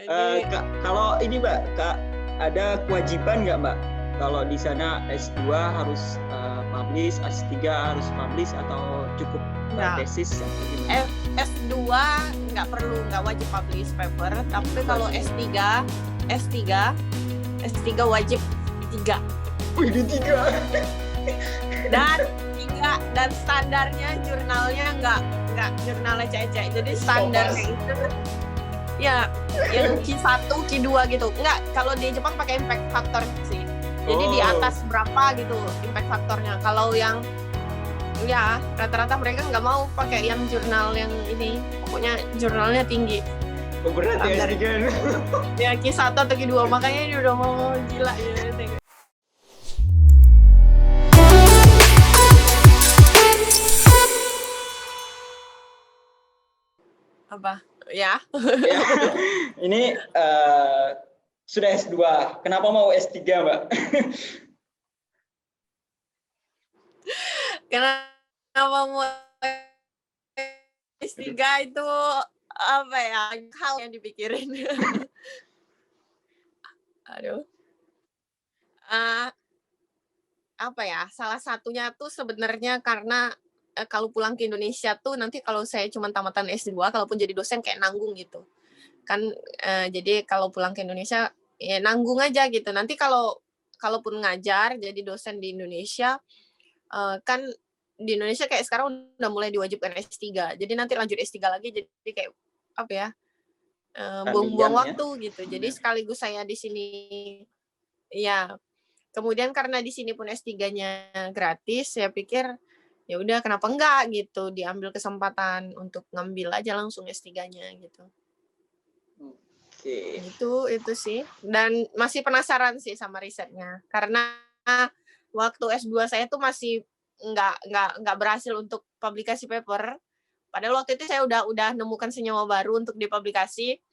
Ini Kalau ini Mbak, Kak, ada kewajiban nggak Mbak? Kalau di sana S2 harus publish, S3 harus publish atau cukup tesis? S2 nggak wajib publish paper, tapi kalau S3 wajib 3. Wih, di 3. Dan standarnya jurnalnya nggak jurnalnya cecek. Jadi standarnya itu ya yang Q1, Q2 gitu. Enggak, kalau di Jepang pakai impact factor sih. Jadi di atas berapa gitu impact faktornya. Kalau yang ya rata-rata mereka nggak mau pakai yang jurnal yang ini. Pokoknya jurnalnya tinggi. Berat ya S3. Ya Q1 atau Q2, makanya ini udah mau gila ya. Apa? Ya. Ini sudah S2. Kenapa mau S3, Mbak? Kenapa mau S3 itu apa ya? Hal yang dipikirin. Aduh. Apa ya? Salah satunya tuh sebenarnya karena kalau pulang ke Indonesia tuh nanti kalau saya cuma tamatan S2, kalaupun jadi dosen kayak nanggung gitu. Kan jadi kalau pulang ke Indonesia ya nanggung aja gitu. Nanti kalaupun ngajar jadi dosen di Indonesia kan di Indonesia kayak sekarang udah mulai diwajibkan S3. Jadi nanti lanjut S3 lagi jadi kayak apa ya? Buang-buang waktu gitu. Jadi sekaligus saya di sini ya. Kemudian karena di sini pun S3-nya gratis, saya pikir ya udah kenapa enggak gitu, diambil kesempatan untuk ngambil aja langsung S3-nya gitu. Oke. Itu sih. Dan masih penasaran sih sama risetnya. Karena waktu S2 saya tuh masih nggak berhasil untuk publikasi paper. Padahal waktu itu saya udah nemukan senyawa baru untuk dipublikasi.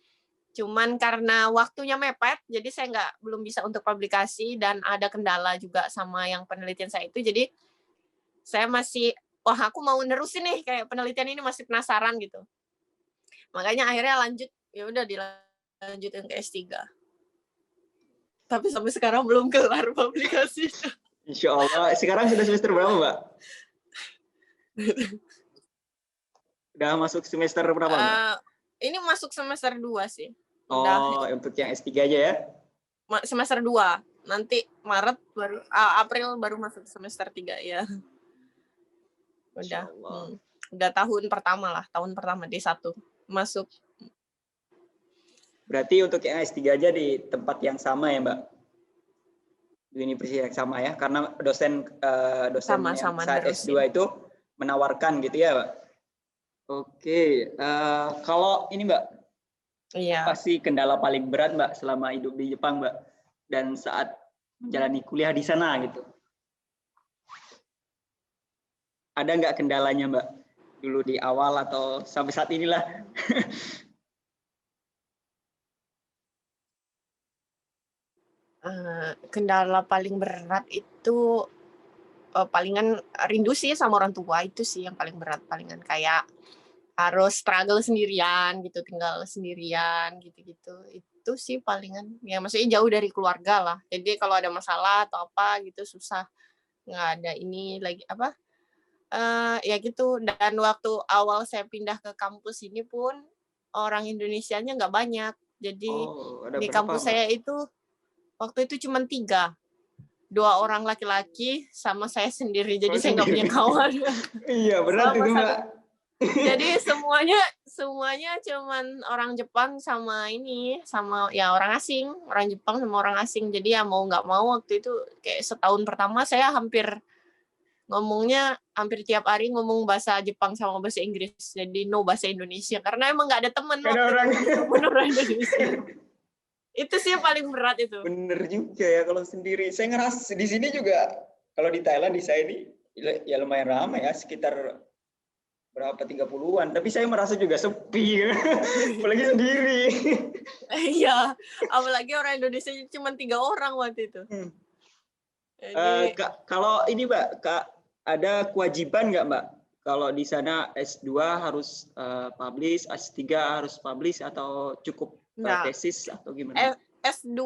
Cuman karena waktunya mepet, jadi saya belum bisa untuk publikasi dan ada kendala juga sama yang penelitian saya itu. Jadi saya masih, aku mau nerusin nih kayak penelitian ini masih penasaran gitu. Makanya akhirnya ya udah dilanjutin ke S3. Tapi sampai sekarang belum kelar publikasi. Insya Allah. Sekarang sudah semester berapa, Mbak? Udah masuk semester berapa, Mbak? Ini masuk semester 2 sih. Udah. Untuk yang S3 aja ya? Semester 2. Nanti Maret April baru masuk semester 3 ya. Udah tahun pertama D1 masuk. Berarti untuk yang S3 aja di tempat yang sama ya, Mbak? Di universitas yang sama ya? Karena dosen sama, yang saat S2 itu menawarkan gitu ya, Mbak? Oke, kalau ini Mbak, apa sih kendala paling berat Mbak selama hidup di Jepang Mbak dan saat menjalani kuliah di sana gitu? Ada nggak kendalanya Mbak dulu di awal atau sampai saat inilah? Kendala paling berat itu palingan rindu sih sama orang tua, itu sih yang paling berat, palingan kayak harus struggle sendirian gitu, tinggal sendirian gitu-gitu. Itu sih palingan ya, maksudnya jauh dari keluarga lah. Jadi kalau ada masalah atau apa gitu susah, nggak ada ini lagi apa ya gitu. Dan waktu awal saya pindah ke kampus ini pun orang Indonesianya nggak banyak. Jadi di kampus saya itu waktu itu cuma 3. 2 orang laki-laki sama saya sendiri. Jadi saya nggak punya kawan. Iya, berat itu Mbak. Jadi semuanya cuman orang Jepang sama ya orang Jepang sama orang asing. Jadi ya mau nggak mau waktu itu kayak setahun pertama saya hampir tiap hari ngomong bahasa Jepang sama bahasa Inggris. Jadi no bahasa Indonesia karena emang nggak ada teman orang Indonesia. Itu sih yang paling berat itu. Bener juga ya kalau sendiri. Saya ngerasa di sini juga kalau di Thailand di saya ini ya lumayan ramai ya, sekitar berapa 30-an, tapi saya merasa juga sepi apalagi sendiri. Iya, apalagi orang Indonesia cuma 3 orang waktu itu. Kalau ini Mbak, Kak, ada kewajiban nggak Mbak kalau di sana S2 harus publish, S3 harus publish atau cukup tesis atau gimana? S2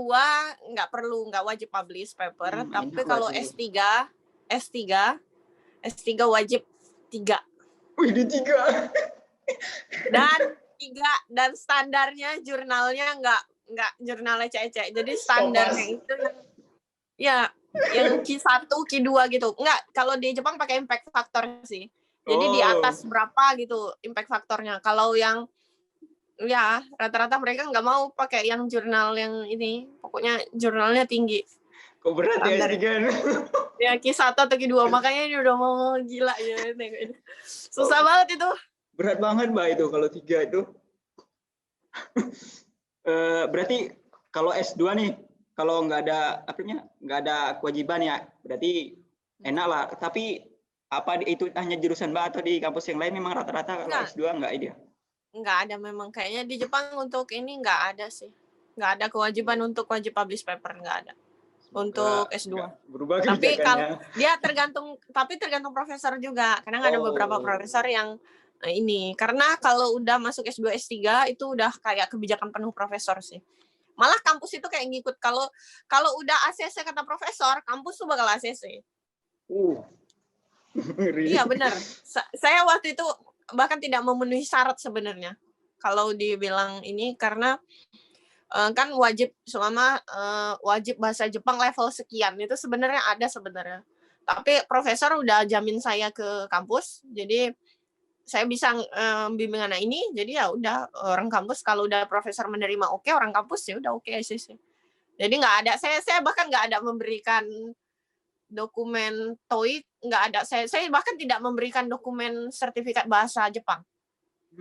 nggak perlu, nggak wajib publish paper, tapi kalau S3 wajib 3. Wih, di 3. Dan standarnya jurnalnya nggak jurnalnya cek. Jadi standarnya itu ya yang Q1, Q2 gitu. Enggak, kalau di Jepang pakai impact factor sih. Jadi di atas berapa gitu impact faktornya. Kalau yang ya rata-rata mereka nggak mau pakai yang jurnal yang ini. Pokoknya jurnalnya tinggi. Kok berat ya S3? Ya Q1 atau Q2, makanya ini udah mau gila ya. Susah banget itu. Berat banget Mbak itu kalau 3 itu. Berarti kalau S2 nih, kalau nggak ada kewajiban ya, berarti enak lah. Tapi apa itu hanya jurusan Mbak atau di kampus yang lain memang rata-rata kalau S2 nggak ada? Nggak ada memang. Kayaknya di Jepang untuk ini nggak ada sih. Nggak ada kewajiban untuk wajib publish paper, nggak ada. Untuk S2. Berubah tapi kalau dia tergantung profesor juga. Kadang ada beberapa profesor yang ini. Karena kalau udah masuk S2, S3 itu udah kayak kebijakan penuh profesor sih. Malah kampus itu kayak ngikut. Kalau udah ACC kata profesor, kampus tuh bakal ACC. Iya benar. Saya waktu itu bahkan tidak memenuhi syarat sebenarnya. Kalau dibilang ini karena kan wajib wajib bahasa Jepang level sekian itu sebenarnya ada sebenarnya. Tapi profesor udah jamin saya ke kampus, jadi saya bisa bimbing anak ini. Jadi ya udah orang kampus kalau udah profesor menerima oke, orang kampus ya udah oke sih. Jadi nggak ada saya bahkan nggak ada memberikan dokumen TOEIC, nggak ada. Saya bahkan tidak memberikan dokumen sertifikat bahasa Jepang.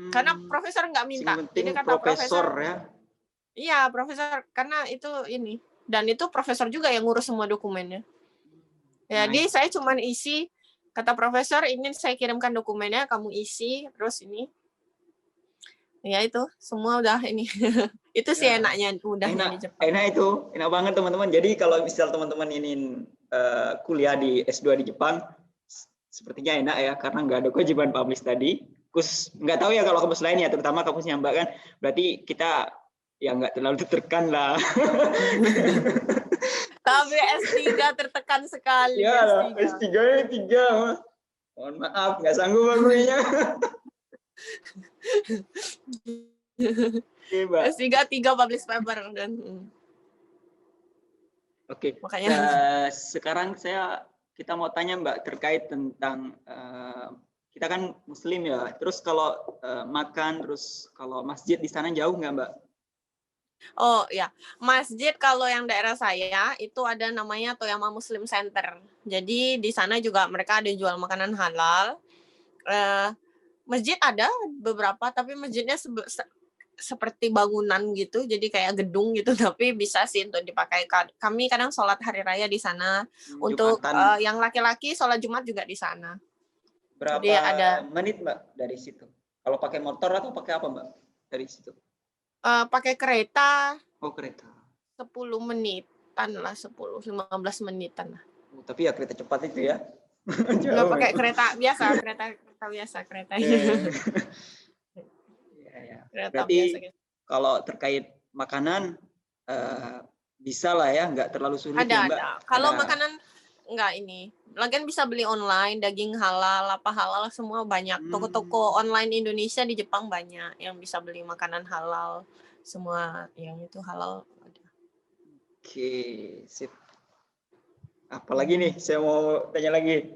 Karena profesor nggak minta. Jadi kata profesor ya. Iya, profesor, karena itu ini. Dan itu profesor juga yang ngurus semua dokumennya. Jadi saya cuma isi, kata profesor, ini saya kirimkan dokumennya, kamu isi, terus ini. Ya itu, semua udah ini. Itu sih enaknya udahnya di Jepang. Enak itu, enak banget teman-teman. Jadi kalau misal teman-teman ingin kuliah di S2 di Jepang, sepertinya enak ya, karena nggak ada kewajiban publish tadi. Nggak tahu ya kalau kampus lain ya, terutama kampusnya Mbak kan, berarti kita ya nggak terlalu tertekan lah. Tapi S3 tertekan sekali. Ya, S3 ini 3. Mohon maaf, nggak sanggup akunya. S3 3 publish paper. Oke. Makanya sekarang kita mau tanya Mbak terkait tentang kita kan Muslim ya. Terus kalau makan, terus kalau masjid di sana jauh nggak Mbak? Oh ya, masjid kalau yang daerah saya itu ada namanya Toyama Muslim Center. Jadi di sana juga mereka ada jual makanan halal. Masjid ada beberapa, tapi masjidnya seperti bangunan gitu, jadi kayak gedung gitu, tapi bisa sih untuk dipakai. Kami kadang sholat hari raya di sana. Untuk yang laki-laki sholat Jumat juga di sana. Berapa jadi ada menit Mbak dari situ? Kalau pakai motor atau pakai apa Mbak dari situ? Pakai kereta. Oh, kereta. 10 menitan lah, 10-15 menitan lah. Tapi ya kereta cepat itu ya. Nggak pakai kereta biasa, kereta biasa, kereta. Berarti kalau terkait makanan bisa lah ya, nggak terlalu sulit ya Mbak? Ada. Kalau makanan nggak ini. Lagian bisa beli online, daging halal, apa halal semua banyak. Toko-toko online Indonesia di Jepang banyak yang bisa beli makanan halal. Semua yang itu halal ada. Oke, sip. Apalagi nih, saya mau tanya lagi.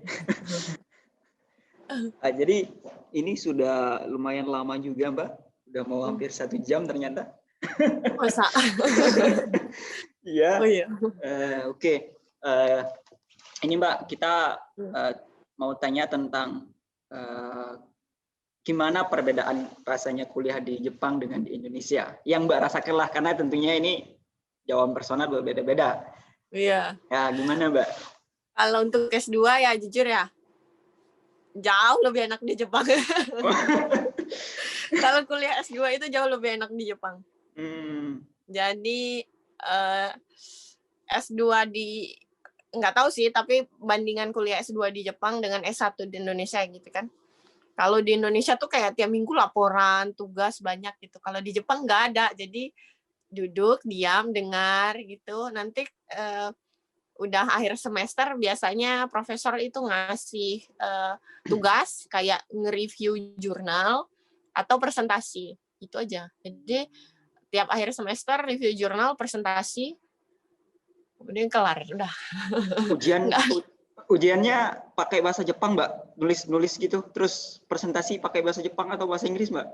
Jadi ini sudah lumayan lama juga Mbak. Udah mau hampir 1 jam ternyata. Masa? Iya. Oh, iya. Oke. Ini Mbak, kita mau tanya tentang gimana perbedaan rasanya kuliah di Jepang dengan di Indonesia. Yang Mbak rasakan lah, karena tentunya ini jawaban personal berbeda-beda. Iya. Ya, gimana Mbak? Kalau untuk S2 ya jujur ya, jauh lebih enak di Jepang. Kalau kuliah S2 itu jauh lebih enak di Jepang. Jadi S2 di nggak tahu sih, tapi bandingan kuliah S2 di Jepang dengan S1 di Indonesia gitu kan. Kalau di Indonesia tuh kayak tiap minggu laporan, tugas banyak gitu. Kalau di Jepang nggak ada, jadi duduk, diam, dengar gitu. Nanti udah akhir semester biasanya profesor itu ngasih tugas kayak nge-review jurnal atau presentasi. Itu aja. Jadi tiap akhir semester review jurnal, presentasi, kemudian kelar, udah. Ujiannya pakai bahasa Jepang, Mbak? Nulis gitu, terus presentasi pakai bahasa Jepang atau bahasa Inggris, Mbak?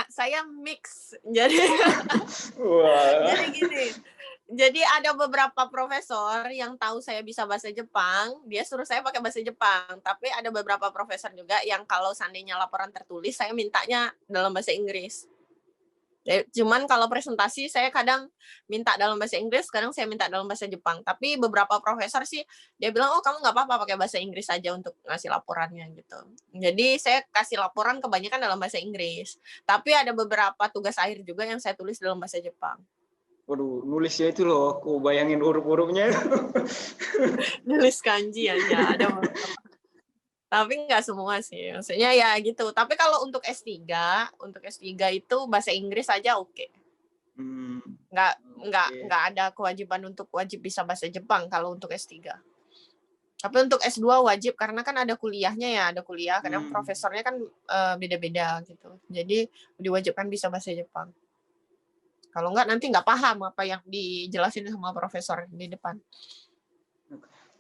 Saya mix. Jadi jadi gini. Jadi ada beberapa profesor yang tahu saya bisa bahasa Jepang, dia suruh saya pakai bahasa Jepang. Tapi ada beberapa profesor juga yang kalau seandainya laporan tertulis, saya mintanya dalam bahasa Inggris. Cuman kalau presentasi saya kadang minta dalam bahasa Inggris, kadang saya minta dalam bahasa Jepang. Tapi beberapa profesor sih dia bilang, oh kamu nggak apa-apa pakai bahasa Inggris aja untuk ngasih laporannya gitu. Jadi saya kasih laporan kebanyakan dalam bahasa Inggris. Tapi ada beberapa tugas akhir juga yang saya tulis dalam bahasa Jepang. Waduh, nulisnya itu loh, aku bayangin huruf-hurufnya. Nulis kanji aja, ada beberapa. Tapi nggak semua sih, maksudnya ya gitu. Tapi kalau untuk S3 itu bahasa Inggris aja oke. Nggak ada kewajiban untuk wajib bisa bahasa Jepang kalau untuk S3. Tapi untuk S2 wajib, karena kan ada kuliahnya ya, ada kuliah, kadang profesornya kan beda-beda gitu. Jadi diwajibkan bisa bahasa Jepang. Kalau nggak nanti nggak paham apa yang dijelasin sama profesor di depan.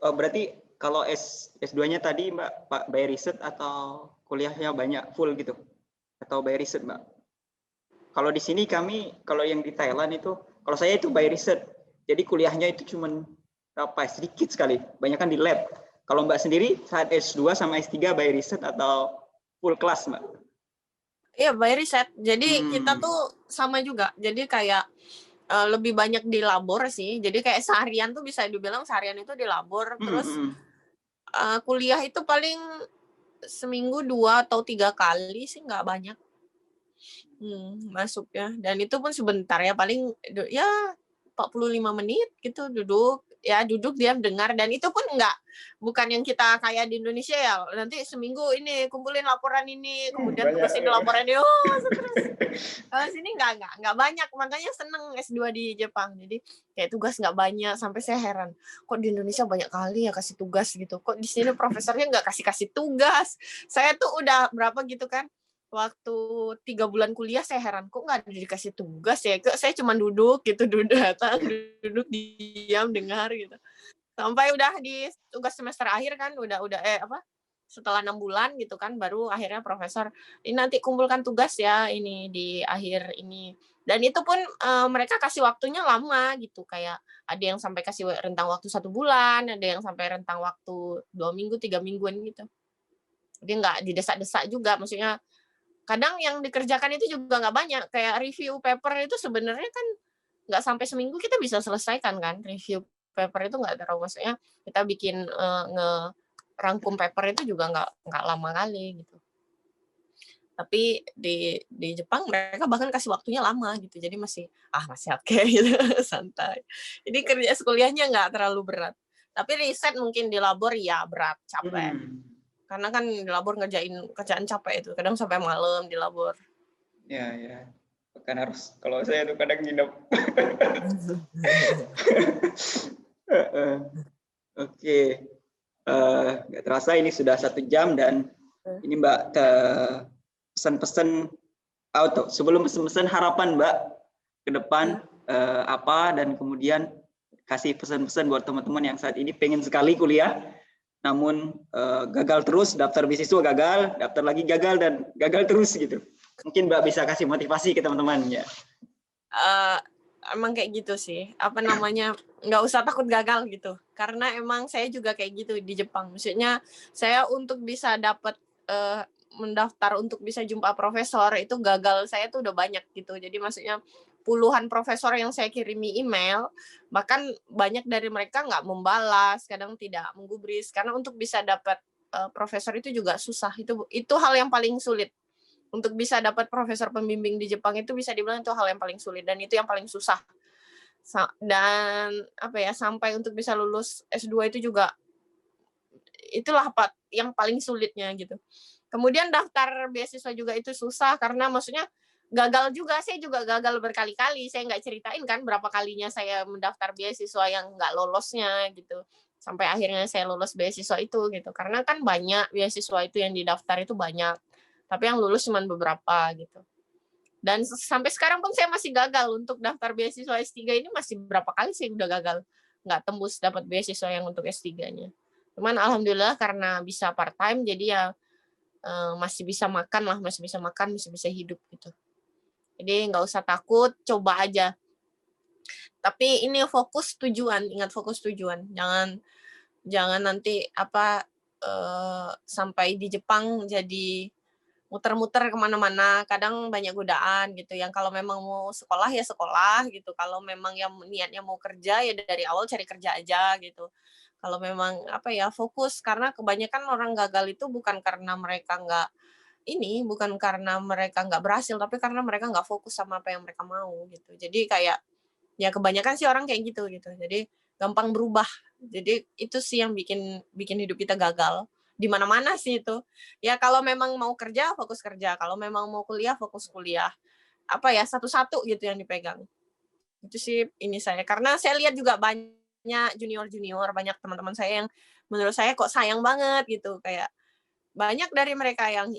Berarti kalau S2-nya tadi Mbak, Pak by riset atau kuliahnya banyak full gitu? Atau by riset, Mbak? Kalau di sini kami, kalau yang di Thailand itu, kalau saya itu by riset. Jadi kuliahnya itu cuma sedikit sekali, banyak kan di lab. Kalau Mbak sendiri saat S2 sama S3 by riset atau full kelas, Mbak? Iya, by riset. Jadi kita tuh sama juga. Jadi kayak lebih banyak di labor sih. Jadi kayak seharian tuh bisa dibilang seharian itu di labor. Terus kuliah itu paling seminggu 2 atau 3 kali sih, nggak banyak masuknya. Dan itu pun sebentar ya, paling ya 45 menit gitu duduk diam dengar. Dan itu pun bukan yang kita kayak di Indonesia ya, nanti seminggu ini kumpulin laporan ini, kemudian tugasnya di laporan ini, terus. Kalau sini nggak banyak, makanya seneng S2 di Jepang. Jadi kayak tugas nggak banyak, sampai saya heran, kok di Indonesia banyak kali ya kasih tugas gitu, kok di sini profesornya nggak kasih tugas. Saya tuh udah berapa gitu kan, waktu 3 bulan kuliah saya heran, kok nggak dikasih tugas ya, kok saya cuma duduk gitu, duduk diam dengar gitu. Sampai udah di tugas semester akhir kan, setelah 6 bulan gitu kan, baru akhirnya profesor, ini nanti kumpulkan tugas ya ini di akhir ini. Dan itu pun mereka kasih waktunya lama gitu, kayak ada yang sampai kasih rentang waktu 1 bulan, ada yang sampai rentang waktu 2 minggu, 3 mingguan gitu. Jadi nggak didesak-desak juga, maksudnya kadang yang dikerjakan itu juga nggak banyak, kayak review paper itu sebenarnya kan nggak sampai seminggu kita bisa selesaikan kan. Review paper itu nggak terlalu, maksudnya kita bikin ngerangkum paper itu juga nggak lama kali gitu. Tapi di Jepang mereka bahkan kasih waktunya lama gitu, jadi masih oke gitu, santai. Jadi kerja kuliahnya nggak terlalu berat. Tapi riset mungkin di labor ya berat, capek. Karena kan di labor kerjaan capek itu, kadang sampai malam di labor. Ya. Kan harus, kalau saya tuh kadang nginep. Oke. Nggak terasa ini sudah 1 jam dan ini Mbak pesan-pesan sebelum pesan-pesan harapan Mbak ke depan apa, dan kemudian kasih pesan-pesan buat teman-teman yang saat ini pengen sekali kuliah namun gagal terus, daftar beasiswa gagal, daftar lagi gagal, dan gagal terus gitu. Mungkin Mbak bisa kasih motivasi ke teman-teman ya. Emang kayak gitu sih, nggak usah takut gagal gitu, karena emang saya juga kayak gitu di Jepang. Maksudnya saya untuk bisa dapat mendaftar untuk bisa jumpa profesor itu gagal saya tuh udah banyak gitu. Jadi maksudnya puluhan profesor yang saya kirimi email, bahkan banyak dari mereka nggak membalas, kadang tidak menggubris, karena untuk bisa dapat profesor itu juga susah. Itu hal yang paling sulit. Untuk bisa dapat profesor pembimbing di Jepang itu bisa dibilang itu hal yang paling sulit, dan itu yang paling susah. Dan sampai untuk bisa lulus S2 itu juga itulah yang paling sulitnya gitu. Kemudian daftar beasiswa juga itu susah, karena maksudnya gagal juga, saya juga gagal berkali-kali. Saya nggak ceritain kan berapa kalinya saya mendaftar beasiswa yang nggak lolosnya gitu. Sampai akhirnya saya lolos beasiswa itu gitu. Karena kan banyak beasiswa itu yang didaftar itu banyak. Tapi yang lulus cuma beberapa gitu. Dan sampai sekarang pun saya masih gagal untuk daftar beasiswa S3 ini, masih berapa kali saya udah gagal. Nggak tembus dapat beasiswa yang untuk S3-nya. Cuman alhamdulillah karena bisa part-time, jadi ya masih bisa makan lah, masih bisa makan, masih bisa hidup gitu. Jadi nggak usah takut, coba aja. Tapi ini fokus tujuan, ingat fokus tujuan. Jangan nanti sampai di Jepang jadi muter-muter kemana-mana. Kadang banyak godaan gitu. Yang kalau memang mau sekolah ya sekolah gitu. Kalau memang yang niatnya mau kerja ya dari awal cari kerja aja gitu. Kalau memang fokus, karena kebanyakan orang gagal itu bukan karena mereka nggak berhasil, tapi karena mereka nggak fokus sama apa yang mereka mau gitu. Jadi kayak ya kebanyakan sih orang kayak gitu. Jadi gampang berubah. Jadi itu sih yang bikin hidup kita gagal. Di mana-mana sih itu. Ya kalau memang mau kerja, fokus kerja. Kalau memang mau kuliah, fokus kuliah. Satu-satu gitu yang dipegang. Itu sih ini saya. Karena saya lihat juga banyak junior-junior, banyak teman-teman saya yang menurut saya kok sayang banget gitu. Kayak banyak dari mereka yang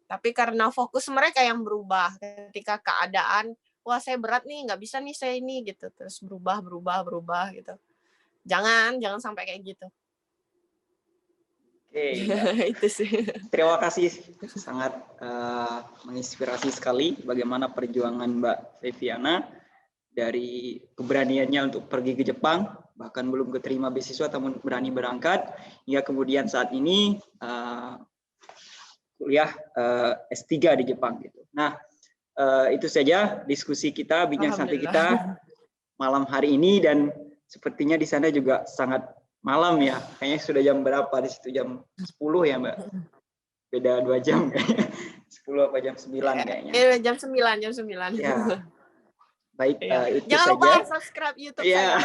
tapi karena fokus mereka yang berubah ketika keadaan, wah saya berat nih, nggak bisa nih saya ini gitu, terus berubah gitu. Jangan sampai kayak gitu. Oke, itu sih. Terima kasih, sangat menginspirasi sekali bagaimana perjuangan Mbak Feviana dari keberaniannya untuk pergi ke Jepang, bahkan belum keterima beasiswa namun berani berangkat, hingga kemudian saat ini kuliah S3 di Jepang gitu. Nah, itu saja diskusi kita, bincang santai kita malam hari ini, dan sepertinya di sana juga sangat malam ya. Kayaknya sudah jam berapa di situ, jam 10 ya, Mbak? Beda 2 jam kayaknya. 10 apa jam 9 kayaknya. Jam 9. Ya. Baik, itu jangan saja. Lupa subscribe YouTube saya.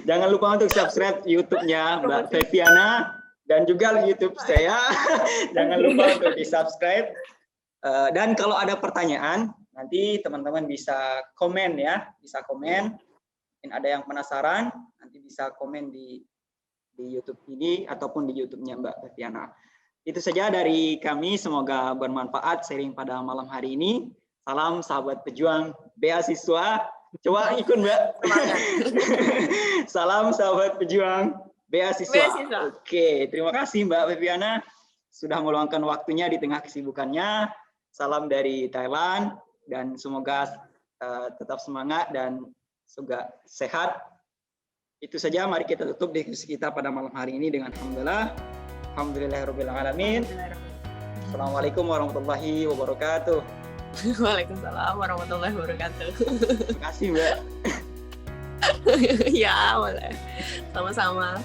Jangan lupa untuk subscribe YouTube-nya Mbak Feviana dan juga YouTube saya. Jangan lupa untuk di-subscribe. Dan kalau ada pertanyaan, nanti teman-teman bisa komen ya, bisa komen. Mungkin ada yang penasaran, nanti bisa komen di YouTube ini ataupun di YouTube-nya Mbak Feviana. Itu saja dari kami, semoga bermanfaat sharing pada malam hari ini. Salam sahabat pejuang beasiswa. Coba ikut Mbak. Salam sahabat pejuang beasiswa. Oke, terima kasih Mbak Feviana sudah meluangkan waktunya di tengah kesibukannya. Salam dari Thailand dan semoga tetap semangat dan semoga sehat. Itu saja, mari kita tutup diskusi kita pada malam hari ini dengan hamdalah. Alhamdulillahirabbil alamin. Assalamualaikum warahmatullahi wabarakatuh. Waalaikumsalam warahmatullahi wabarakatuh. Terima kasih Mbak. Ya, boleh. Sama-sama.